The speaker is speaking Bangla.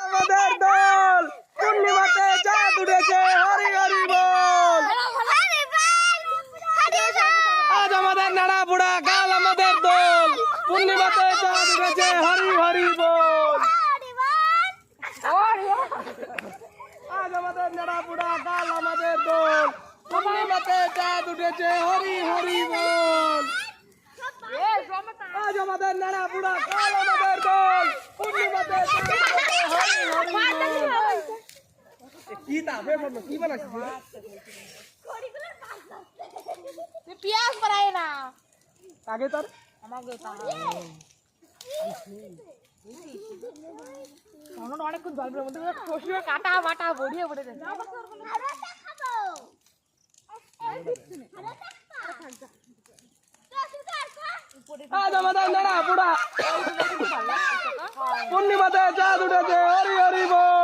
আমাদের দল পূর্ণিমাতে চাঁদ উঠেছে, হরি হরি বল। আজ আমাদের নাড়া বুড়া, কাল আমাদের দল, পূর্ণিমাতে চাঁদ উঠেছে, হরি হরি বল। আজ আমাদের নাড়া বুড়া, কাল আমাদের দল, পূর্ণিমাতে চাঁদ উঠেছে, হরি হরি বল। আজ আমাদের নাড়া বুড়া, কাল আমাদের দল, পূর্ণিমাতে চাঁদ উঠেছে, হরি হরি বল। কি তাবে বলো, কি বানাইছিস? পিয়াজ বানায় না আগে তোর আমাকে অনেকক্ষণ জল মধ্যে কষিয়ে কাটা বাটা বড়িয়ে পড়ে যাচ্ছে। আজ আমাদের নাড়া বুড়া, পূর্ণিমাতে চাঁদ উঠেছে, হরি হরি বল।